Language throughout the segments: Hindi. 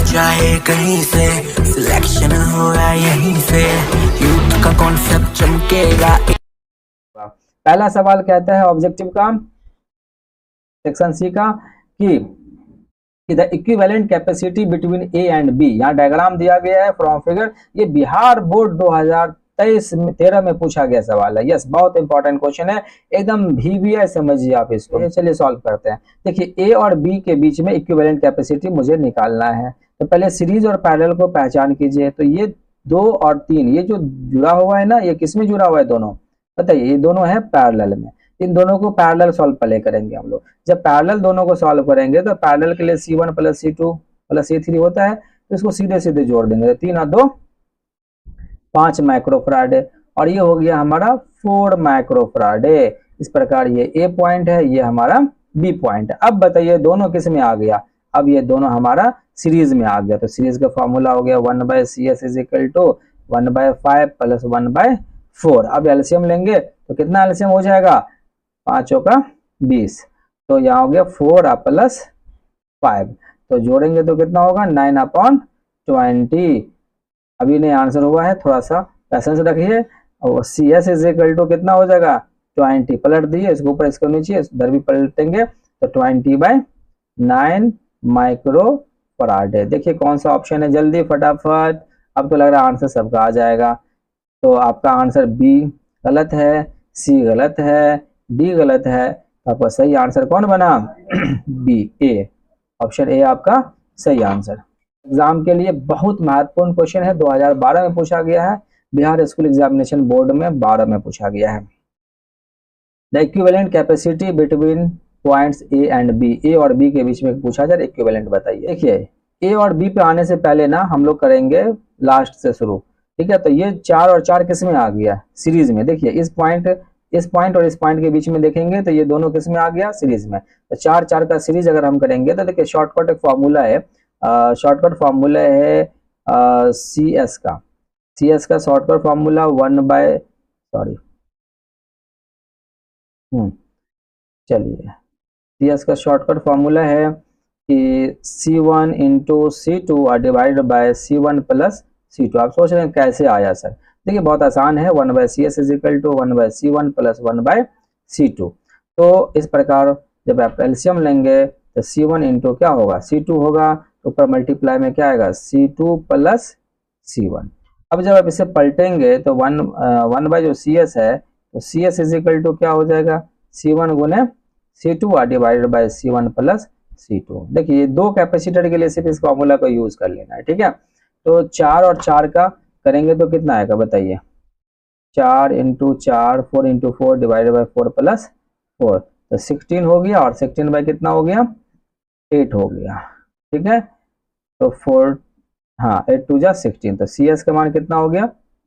जाए कहीं से, सिलेक्शन होगा यहीं से, यूथ का कॉन्सेप्ट चमकेगा। पहला सवाल कहता है ऑब्जेक्टिव का सेक्शन सी का कि the equivalent capacity between A and B, यहाँ डायग्राम दिया गया है फ्रॉम फिगर। ये बिहार बोर्ड 2023-13 में पूछा गया सवाल है। यस, बहुत इंपॉर्टेंट क्वेश्चन है, एकदम VBI समझिए आप इसको। चलिए सॉल्व करते हैं। देखिए ए और बी के बीच में इक्विवेलेंट कैपेसिटी मुझे निकालना है, तो पहले सीरीज और पैरेलल को पहचान कीजिए। तो ये 2 और 3 ये जो जुड़ा हुआ है ना, ये किस में जुड़ा हुआ है? दोनों बताइए। ये दोनों है पैरेलल में। इन दोनों को पैरेलल सॉल्व पहले करेंगे हम लोग। जब पैरेलल दोनों को सॉल्व करेंगे तो पैरेलल के लिए C1 plus C2 plus C3 होता है, तो इसको सीधे सीधे जोड़ देंगे। 3 और 2 5 माइक्रोफराड है, और ये हो गया हमारा 4 माइक्रोफराड है। इस प्रकार ये A पॉइंट है, ये हमारा B पॉइंट है। अब बताइए दोनों किस में आ गया? अब ये दोनों हमारा सीरीज में आ गया। तो सीरीज का फॉर्मूला हो गया 1/CS is equal to 1/5 plus 1/4। अब एलसीएम लेंगे तो कितना एलसीएम हो जाएगा? 5 का 20, तो यहाँ हो गया 4 प्लस 5, तो जोड़ेंगे तो कितना होगा? 9/20। अभी नहीं आंसर हुआ है, थोड़ा सा पैसेंस रखिए। और CS इज इक्वल टू कितना हो जाएगा? 20 पलट दिए, इसके ऊपर इसको नीचे, इधर भी पलटेंगे, तो 20/9 माइक्रोफराड है। देखिए कौन सा ऑप्शन है, जल्दी फटाफट। अब तो लग रहा है आंसर सबका आ जाएगा। तो आपका आंसर B गलत है, C गलत है, D गलत है। तो आपका सही आंसर कौन बना? B, A, ऑप्शन A आपका सही आंसर। एग्जाम के लिए बहुत महत्वपूर्ण क्वेश्चन है, 2012 में पूछा गया है, बिहार स्कूल एग्जामिनेशन बोर्ड में 12 में पूछा गया है। The equivalent capacity between points A and B, A और B के बीच में पूछा जाए, इक्विवेलेंट बताइए। देखिए A और B पे आने से पहले ना हम लोग करेंगे लास्ट से शुरू, ठीक है। तो ये 4 और 4 किस में आ गया? सीरीज में। देखिए इस पॉइंट और इस पॉइंट के बीच में देखेंगे तो ये दोनों किस में आ गया? सीरीज में। तो 4 4 का सीरीज अगर हम करेंगे तो देखिए शॉर्टकट एक फॉर्मूला है, शॉर्टकट फॉर्मूला है CS का शॉर्टकट फॉर्मूला चलिए CS का शॉर्टकट फॉर्मूला है कि C1 into C2 divided by C1 plus C2। आप सोच रहे हैं कैसे आया सर? देखिए बहुत आसान है, 1/CS is equal to 1/C1 plus 1/C2। तो इस प्रकार जब आप एलसीएम लेंगे तो C1 इंटू क्या होगा? C2 होगा, तो ऊपर मल्टीप्लाई में क्या आएगा? C2 plus C1। अब जब आप इसे पलटेंगे तो 1 बाय जो CS है, तो CS इज इक्वल टू क्या हो जाएगा? C1 गुने C2 divided by C1 plus C2। देखिए दो कैपेसिटर के लिए सिर्फ इस फॉर्मूला को यूज कर लेना है, ठीक है। तो 4 और 4 का करेंगे तो कितना आएगा बताइए? 4 into 4, 4 into 4 divided by 4 plus 4, तो 16 हो गया, और 16 बाय कितना हो गया? 8 हो गया, ठीक है। तो 4 8 2 जा 16, तो CS का मान कितना हो गया?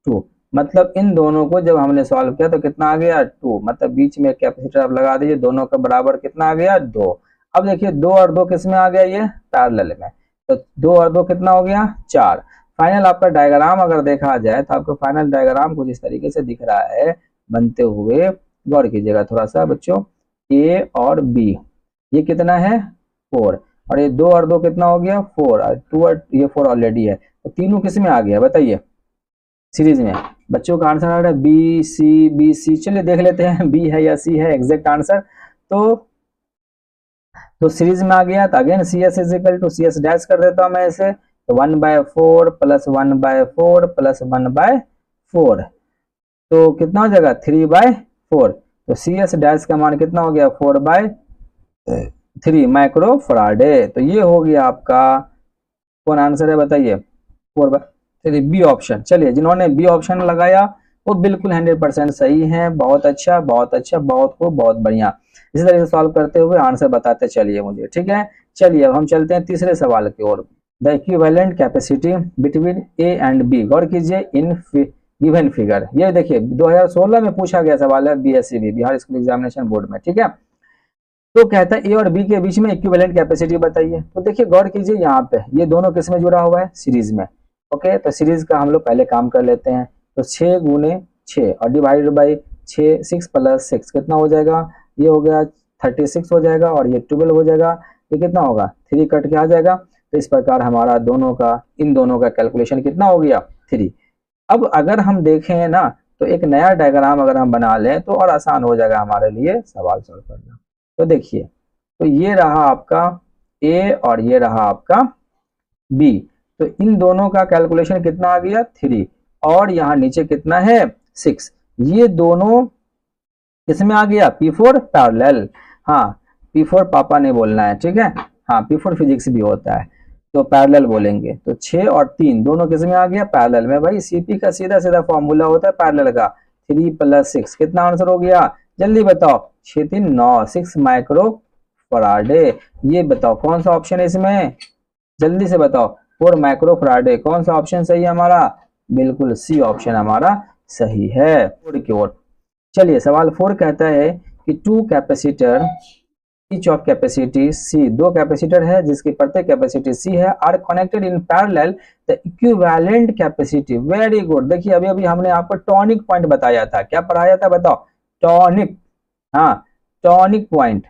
2। मतलब इन दोनों को जब हमने सॉल्व किया तो कितना आ गया? 2। मतलब बीच में कैपेसिटर आप लगा दीजिए, दोनों का बराबर कितना आ गया? 2। अब देखिए 2 और 2 किस में आ गया? ये पैरेलल में। तो 2 और 2 कितना हो गया? 4। फाइनल आपका डायग्राम अगर देखा जाए तो आपको फाइनल डायग्राम कुछ इस तरीके से दिख रहा है बनते हुए। गौर कीजिएगा थोड़ा सा बच्चों। A और B ये कितना है? 4, और ये 2 और 2 कितना हो गया? 4, और 2 और ये 4 ऑलरेडी है, तो तीनों किस में आ गया बताइए? सीरीज में। बच्चों का आंसर आ रहा है B C। चलिए देख लेते हैं B है या C है एग्जैक्ट आंसर। तो सीरीज में आ गया, तो again CS is equal to CS dash कर देता हूं मैं इसे, तो 1/4 प्लस 1/4 प्लस 1/4, तो कितना हो जाएगा? 3/4। तो CS डैश का मान कितना हो गया? 4/3 माइक्रोफराड। तो ये हो गया आपका कौन आंसर है बताइए? 4/3 B ऑप्शन। चलिए जिन्होंने B ऑप्शन लगाया वो बिल्कुल 100% सही है। बहुत अच्छा, बहुत अच्छा, बहुत खूब, बहुत बढ़िया। इसी तरह से सॉल्व करते हुए आंसर बताते चलिए मुझे, ठीक है। चलिए अब हम चलते हैं तीसरे सवाल की ओर। The equivalent capacity between A and B। गौर कीजिए इन गिवन फिगर। ये देखिए 2016 में पूछा गया सवाल है BSEB Bihar school examination board में, ठीक है। तो कहता है A और B के बीच में इक्विवेलेंट कैपेसिटी बताइए। तो देखिए गौर कीजिए यहाँ पे ये दोनों किस में जुड़ा हुआ है? सीरीज में। ओके, तो सीरीज का हम लोग पहले काम कर लेते हैं। तो 6 गुने 6 और डिवाइडेड बाई 6 प्लस 6 कितना हो जाएगा? ये हो गया 36 हो जाएगा, और ये 12 हो जाएगा। ये कितना होगा? 3 कट के आ जाएगा, तो इस प्रकार हमारा इन दोनों का कैलकुलेशन कितना हो गया 3। अब अगर हम देखें ना तो एक नया डायग्राम अगर हम बना लें तो और आसान हो जाएगा हमारे लिए सवाल सॉल्व करना। तो देखिए, तो ये रहा आपका ए और ये रहा आपका बी, तो इन दोनों का कैलकुलेशन कितना आ गया 3 और यहाँ नीचे कितना है 6। ये दोनों किसमें आ गया P4 पैरेलल। हाँ, P4 पापा ने बोलना है, ठीक है। हाँ, P4 फिजिक्स भी होता है तो पैरेलल बोलेंगे। तो 6 और 3 दोनों किसमें आ गया पैरेलल में। भाई सीपी का सीधा सीधा फॉर्मूला होता है पैरेलल का, 3 + 6 कितना आंसर हो गया जल्दी बताओ। 6 3 9 6 माइक्रो फराडे। ये बताओ कौन सा ऑप्शन है इसमें, जल्दी से बताओ। 4 माइक्रो फराडे, कौन सा ऑप्शन सही है हमारा, बिल्कुल सी ऑप्शन हमारा सही है। 4 की ओर चलिए, सवाल 4 कहता है कि 2 capacitor each of capacity C, 2 capacitor है जिसकी प्रत्येक कैपेसिटी सी है, are connected in parallel the equivalent capacity. Very good. देखिए अभी अभी हमने आपको टॉनिक पॉइंट बताया था, क्या पढ़ाया था बताओ, टॉनिक। हाँ, tonic point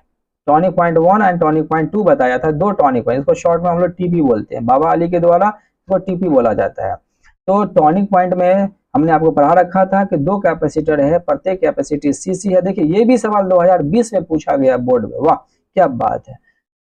1 and tonic point 2 बताया था, 2 टॉनिक पॉइंट, इसको शॉर्ट में हम लोग टीपी बोलते हैं, बाबा अली के द्वारा इसको टीपी बोला जाता है। तो टॉनिक पॉइंट में हमने आपको पढ़ा रखा था कि 2 कैपेसिटर है, प्रत्येक कैपेसिटी सीसी है। देखिए ये भी सवाल 2020 में पूछा गया बोर्ड में, वाह क्या बात है।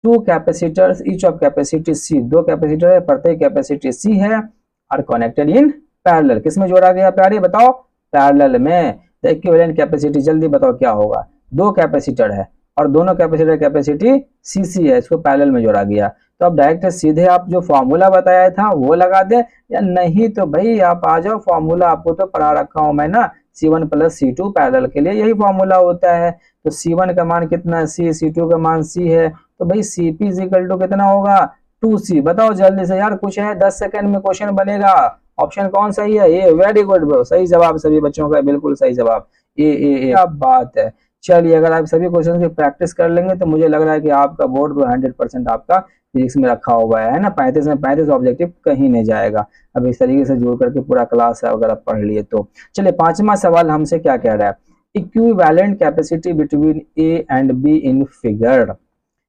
2 capacitors each of capacity C, 2 capacitor है, प्रत्येक कैपेसिटी सी है, आर कनेक्टेड इन पैरेलल। किसमें जोड़ा गया प्यारे बताओ, पैरेलल में। द इक्विवेलेंट कैपेसिटी जल्दी बताओ क्या होगा, 2 कैपेसिटर है और दोनों कैपेसिटर कैपेसिटी सीसी है, इसको पैरेलल में जोड़ा गया। तो अब डायरेक्ट सीधे आप जो फॉर्मूला बताया था वो लगा दे, या नहीं तो भाई आप आ जाओ, फॉर्मूला आपको तो पढ़ा रखा हूं मैं ना, C1 + C2 पैरेलल के लिए यही फॉर्मूला होता है। तो C1 का मान कितना है C, C2 का मान C है, तो भाई Cp = कितना होगा 2C। बताओ जल्दी से यार, कुछ है 10 सेकंड में क्वेश्चन बनेगा। ऑप्शन कौन सही है, ये। वेरी गुड ब्रो, सही जवाब सभी बच्चों का, बिल्कुल सही जवाब ए। क्या बात है। चलिए, अगर आप सभी क्वेश्चन की प्रैक्टिस कर लेंगे तो मुझे लग रहा है कि आपका बोर्ड तो 100% आपका फिजिक्स में रखा हुआ है ना। 35 में 35 ऑब्जेक्टिव कहीं नहीं जाएगा। अब इस तरीके से जोड़ करके पूरा क्लास है अगर आप पढ़ लिए तो। चलिए, 5वां सवाल हमसे क्या कह रहा है, equivalent capacity between A and be in figure.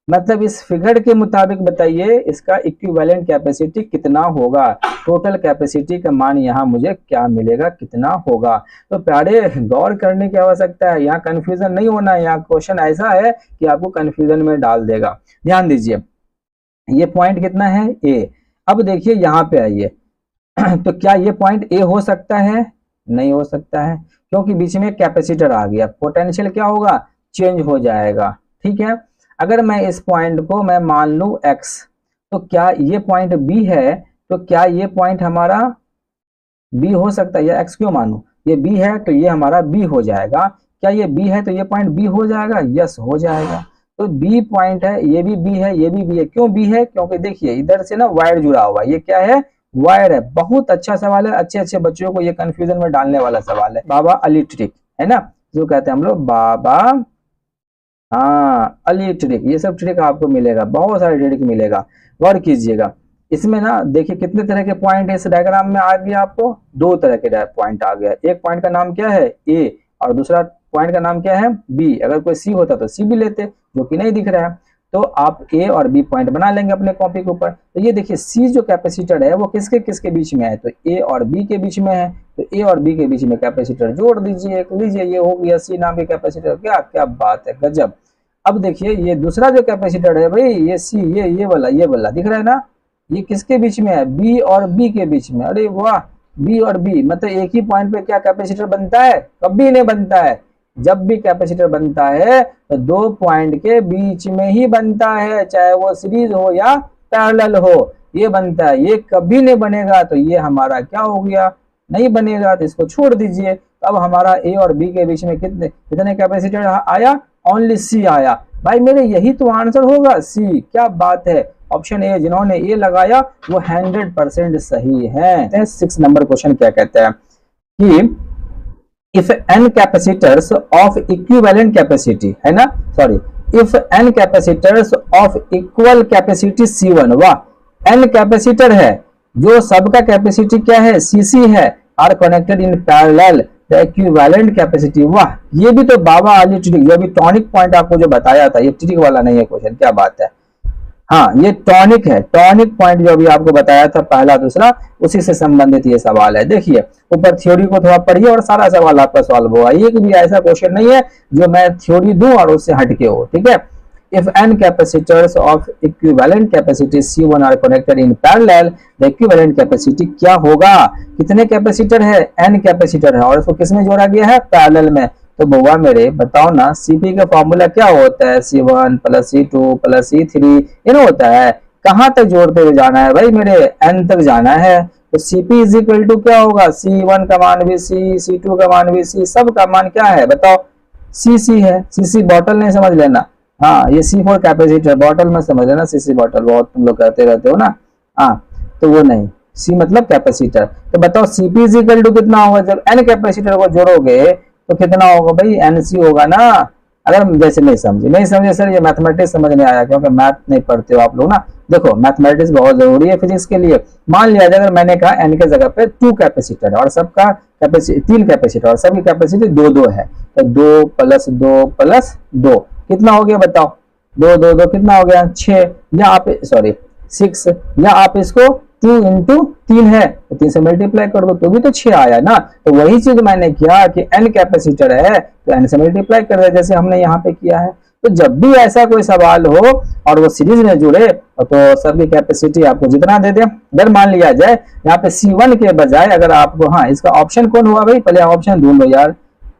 मतलब इस फिगर के मुताबिक बताइए इसका इक्विवेलेंट कैपेसिटी कितना होगा, टोटल कैपेसिटी का मान यहाँ मुझे क्या मिलेगा, कितना होगा। तो प्यारे गौर करने की आवश्यकता है, यहाँ कंफ्यूजन नहीं होना है। यहाँ क्वेश्चन ऐसा है कि आपको कंफ्यूजन में डाल देगा। ध्यान दीजिए, ये पॉइंट कितना है ए। अब देखिए यहाँ पे आइए तो क्या ये पॉइंट ए हो सकता है, नहीं हो सकता है, क्योंकि बीच में कैपेसिटर आ गया, पोटेंशियल क्या होगा चेंज हो जाएगा। ठीक है, अगर मैं इस पॉइंट को मैं मान लूं x, तो क्या ये पॉइंट b है, तो क्या ये पॉइंट हमारा b हो सकता है, या x क्यों मानूं, ये b है तो ये हमारा b हो जाएगा। क्या ये b है तो ये पॉइंट b हो जाएगा, यस हो जाएगा। तो b पॉइंट है, ये भी b है, ये भी b है। क्यों b है, क्योंकि देखिए इधर से ना वायर जुड़ा हुआ है, ये क्या है वायर है। बहुत अच्छा सवाल है, अच्छे अच्छे बच्चों को ये कंफ्यूजन में डालने वाला सवाल है। बाबा अली ट्रिक है ना, जो कहते हैं हम लोग बाबा हाँ अली ट्रिक, ये सब ट्रिक आपको मिलेगा, बहुत सारे ट्रिक मिलेगा, गौर कीजिएगा। इसमें ना देखिए कितने तरह के पॉइंट है इस डायग्राम में आ गया, आपको 2 तरह के पॉइंट आ गया। एक पॉइंट का नाम क्या है ए और दूसरा पॉइंट का नाम क्या है बी। अगर कोई सी होता तो सी भी लेते, जो कि नहीं दिख रहा है, तो आप ए और बी पॉइंट बना लेंगे अपने कॉपी के ऊपर। तो ये देखिए सी जो कैपेसिटर है वो किसके किसके बीच में है, तो ए और बी के बीच में है। तो ए और बी के बीच में कैपेसिटर जोड़ दीजिए, लीजिए ये हो गया सी नाम के कैपेसिटर। क्या क्या बात है, गजब। अब देखिए ये दूसरा जो कैपेसिटर है भाई, ये सी, ये वाला दिख रहा है ना, ये किसके बीच में है बी और बी के बीच में। अरे वाह, बी और बी मतलब एक ही पॉइंट पे क्या कैपेसिटर बनता है, कभी नहीं बनता है। जब भी कैपेसिटर बनता है तो 2 पॉइंट के बीच में ही बनता है, चाहे वो सीरीज हो या पैरेलल हो, ये बनता है। ये कभी नहीं बनेगा तो ये हमारा क्या हो गया, नहीं बनेगा, तो इसको छोड़ दीजिए। तो अब हमारा ए और बी के बीच में कितने कैपेसिटर आया, ओनली सी आया। भाई मेरे यही तो आंसर होगा सी। क्या बात है, ऑप्शन ए जिन्होंने ए लगाया वो 100% सही है। 6 नंबर क्वेश्चन क्या कहता है कि if n capacitors of equivalent capacity है ना, sorry, if n capacitors of equal capacity C1, वाह n कैपेसिटर है जो सबका कैपेसिटी क्या है cc है, are connected in parallel the equivalent capacity, वाह ये भी तो बाबा अली ट्रिक, जो अभी टॉनिक पॉइंट आपको जो बताया था, ये ट्रिक वाला नहीं है क्वेश्चन। क्या बात है, हाँ, ये टॉनिक है, टॉनिक पॉइंट जो अभी आपको बताया था पहला दूसरा, उसी से संबंधित ये सवाल है। देखिए ऊपर थ्योरी को थोड़ा पढ़िए और सारा सवाल आपका सॉल्व होगा। एक भी ऐसा क्वेश्चन नहीं है जो मैं थ्योरी दूं और उससे हटके हो, ठीक है। If n capacitors of equivalent capacity C1 are connected in parallel, the equivalent capacity क्या होगा? कितने कैपेसिटर है? n कैपेसिटर है और इसको किसमें जोड़ा गया है? पैरेलल में। तो बउआ मेरे बताओ ना, Cp का फॉर्मूला क्या होता है? C1 plus C2 plus C3 ये ना होता है। कहाँ तक जोड़ते हुए जाना है भाई मेरे? n तक जाना है। तो Cp इज इक्वल टू क्या होगा? C1 का मान भी C, C2 का मान भी C, सब का मान क्या है बताओ? Cc है। Cc बॉटल नहीं समझ लेना, हाँ ये C4 कैपेसिटर, बॉटल में समझ लेना, सीसी बॉटल बहुत तुम लोग कहते रहते हो ना, हाँ तो वो नहीं, C मतलब कैपेसिटर। तो बताओ Cp इज इक्वल टू कितना होगा? जब n कैपेसिटर को जोड़ोगे तो कितना होगा भाई? Nc होगा ना। अगर जैसे नहीं समझे सर ये मैथमेटिक्स समझ नहीं आया, क्योंकि मैथ नहीं पढ़ते हो आप लोग ना। देखो मैथमेटिक्स बहुत जरूरी है फिजिक्स के लिए। मान लिया जाए अगर मैंने कहा n के जगह पे 2 कैपेसिटर है और सबका कैपेसिटी 3 कैपेसिटर और सबकी कैपेसिटी 2-2 है, तो 2 प्लस 2 प्लस 2 कितना हो गया बताओ? 2 2 2 कितना हो गया? 6, या आप सॉरी 6, या आप इसको 2 इंटू 3 है तो 3 से मल्टीप्लाई कर दो तो भी तो 6 आया ना। तो वही चीज मैंने किया कि n कैपेसिटर है तो n से मल्टीप्लाई कर दिया, जैसे हमने यहाँ पे किया है। तो जब भी ऐसा कोई सवाल हो और वो सीरीज में जुड़े तो सबकी कैपेसिटी आपको जितना दे दे। अगर मान लिया जाए यहाँ पे C1 के बजाय अगर आपको, हाँ इसका ऑप्शन कौन हुआ भाई? पहले ऑप्शन ढूंढ लो यार।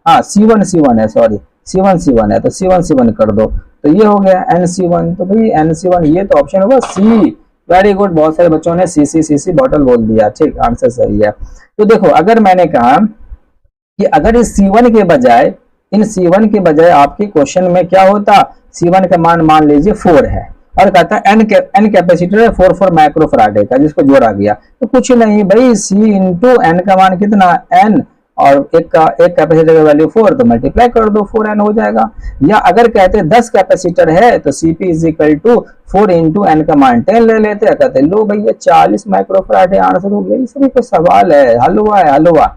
हाँ C1 है, सॉरी C1 है, तो C1 कर दो तो ये हो गया NC1। तो भाई NC1 ये तो ऑप्शन होगा C। वेरी गुड, बहुत सारे बच्चों ने CC बॉटल बोल दिया, ठीक आंसर सही है। तो देखो अगर मैंने कहा कि अगर इस C1 के बजाय, इन C1 के बजाय आपके क्वेश्चन में क्या होता? C1 का मान लीजिए 4 है और कहता है n कैपेसिटर है 4 माइक्रोफराडे का, जिसको जोड़ा गया। तो कुछ नहीं भाई, C इंटू n का मान कितना? n, और एक कैपेसिटर का वैल्यू 4 तो मल्टीप्लाई कर दो 4n हो जाएगा। या अगर कहते 10 कैपेसिटर है तो Cp is equal to 4 into n का मान 10 ले लेते हैं, कहते लो भैया 40 माइक्रोफराडे आंसर हो गया। ये सभी को सवाल है, हलवा है हलवा।